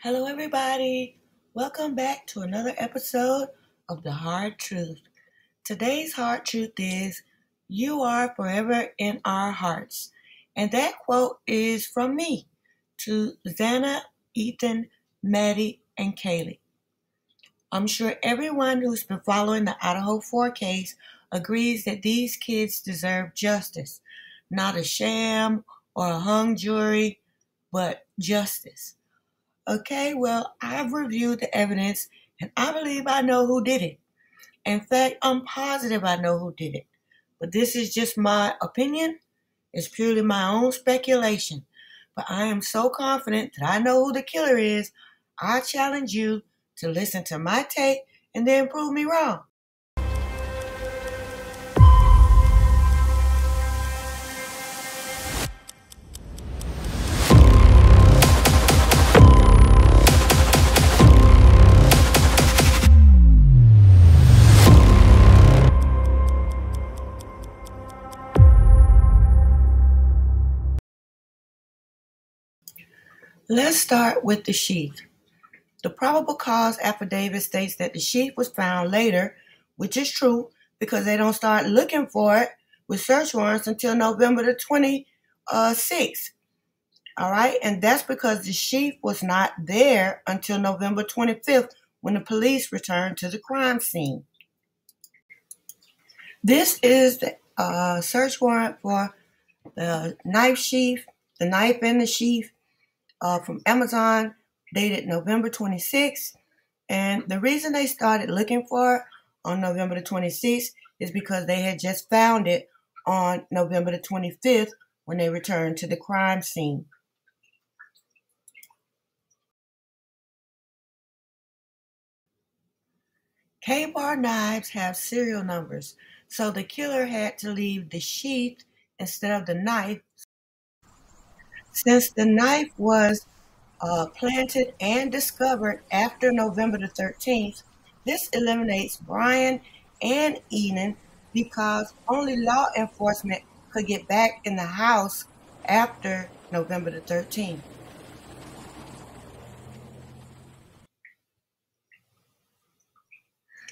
Hello, everybody. Welcome back to another episode of The Hard Truth. Today's hard truth is, you are forever in our hearts. And that quote is from me to Xana, Ethan, Maddie, and Kaylee. I'm sure everyone who's been following the Idaho 4 case agrees that these kids deserve justice. Not a sham or a hung jury, but justice. Okay, well, I've reviewed the evidence and I believe I know who did it. In fact, I'm positive I know who did it. But this is just my opinion. It's purely my own speculation. But I am so confident that I know who the killer is. I challenge you to listen to my tape and then prove me wrong. Let's start with the sheath. The probable cause affidavit states that the sheath was found later, which is true because they don't start looking for it with search warrants until November the 26th. All right, and that's because the sheath was not there until November 25th when the police returned to the crime scene. This is the search warrant for the knife sheath, the knife and the sheath from Amazon, dated November 26th. And the reason they started looking for it on November the 26th is because they had just found it on November the 25th when they returned to the crime scene. K-bar knives have serial numbers, so the killer had to leave the sheath instead of the knife. Since the knife was planted and discovered after November the 13th, this eliminates Brian and Eden because only law enforcement could get back in the house after November the 13th.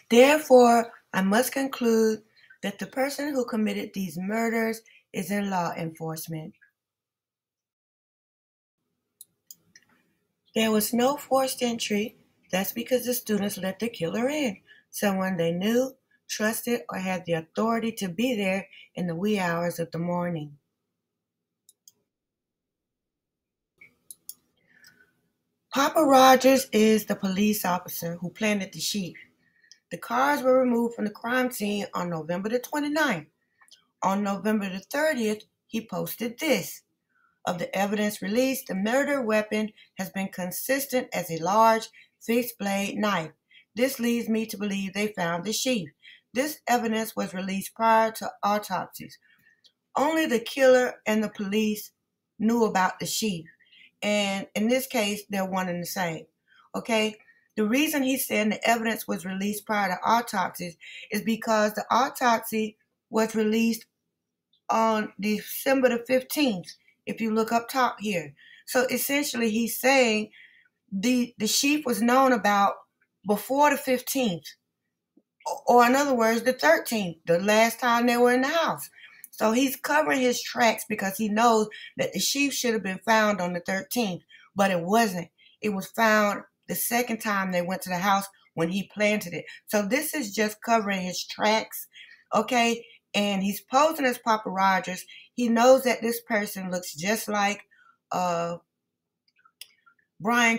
Therefore, I must conclude that the person who committed these murders is in law enforcement. There was no forced entry. That's because the students let the killer in, someone they knew, trusted, or had the authority to be there in the wee hours of the morning. Papa Rogers is the police officer who planted the sheath. The cars were removed from the crime scene on November the 29th. On November the 30th, he posted this. Of the evidence released, the murder weapon has been consistent as a large fixed blade knife. This leads me to believe they found the sheath. This evidence was released prior to autopsies. Only the killer and the police knew about the sheath. And in this case, they're one and the same. Okay? The reason he's saying the evidence was released prior to autopsies is because the autopsy was released on December the 15th, if you look up top here. So essentially he's saying the sheath was known about before the 15th, or in other words, the 13th, the last time they were in the house. So he's covering his tracks because he knows that the sheath should have been found on the 13th, but it wasn't. It was found the second time they went to the house when he planted it. So this is just covering his tracks, okay? And he's posing as Papa Rogers. He knows that this person looks just like Brian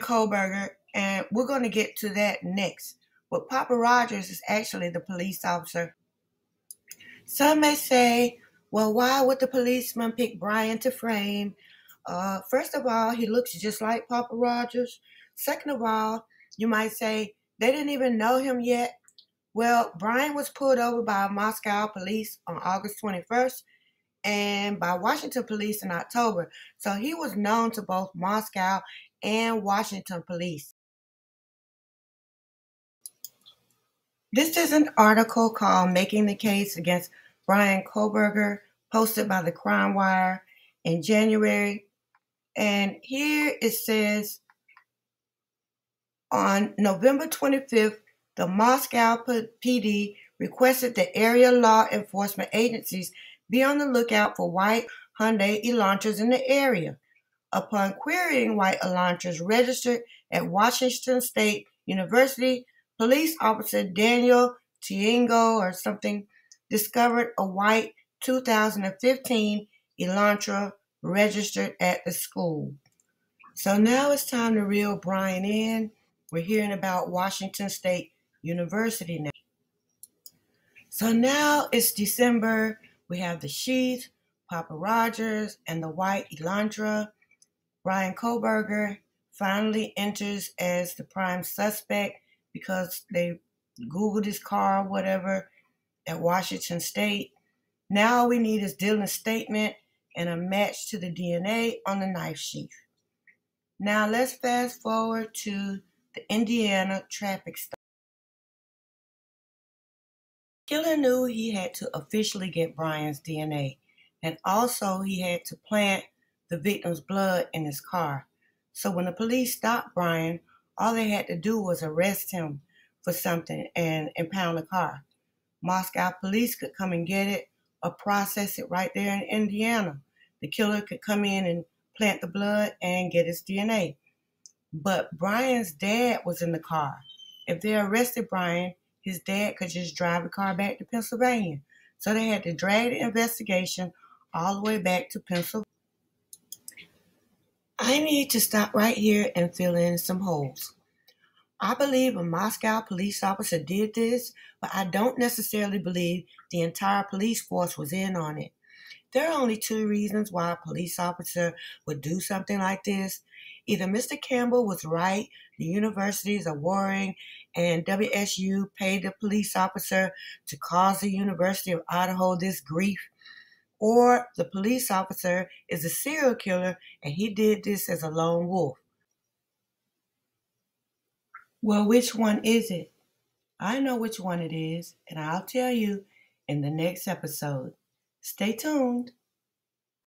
Kohlberger, and we're going to get to that next. But Papa Rogers is actually the police officer. Some may say, well, why would the policeman pick Brian to frame? First of all, he looks just like Papa Rogers. Second of all, you might say, they didn't even know him yet. Well, Brian was pulled over by Moscow police on August 21st and by Washington police in October. So he was known to both Moscow and Washington police. This is an article called Making the Case Against Brian Kohlberger, posted by the Crime Wire in January. And here it says, On November 25th, the Moscow PD requested that area law enforcement agencies be on the lookout for white Hyundai Elantras in the area. Upon querying white Elantras registered at Washington State University, police officer Daniel Tiengo or something discovered a white 2015 Elantra registered at the school. So now it's time to reel Brian in. We're hearing about Washington State University now. So now it's December. We have the Sheath, Papa Rogers, and the white Elantra. Brian Koberger finally enters as the prime suspect because they Googled his car or whatever at Washington State. Now all we need is Dylan's statement and a match to the DNA on the knife sheath. Now let's fast forward to the Indiana traffic stop. Killer knew he had to officially get Brian's DNA, and also he had to plant the victim's blood in his car. So when the police stopped Brian, all they had to do was arrest him for something and impound the car. Moscow police could come and get it or process it right there in Indiana. The killer could come in and plant the blood and get his DNA. But Brian's dad was in the car. If they arrested Brian, his dad could just drive the car back to Pennsylvania. So they had to drag the investigation all the way back to Pennsylvania. I need to stop right here and fill in some holes. I believe a Moscow police officer did this, but I don't necessarily believe the entire police force was in on it. There are only two reasons why a police officer would do something like this. Either Mr. Campbell was right, the universities are worrying, and WSU paid the police officer to cause the University of Idaho this grief, or the police officer is a serial killer and he did this as a lone wolf. Well, which one is it? I know which one it is, and I'll tell you in the next episode. Stay tuned.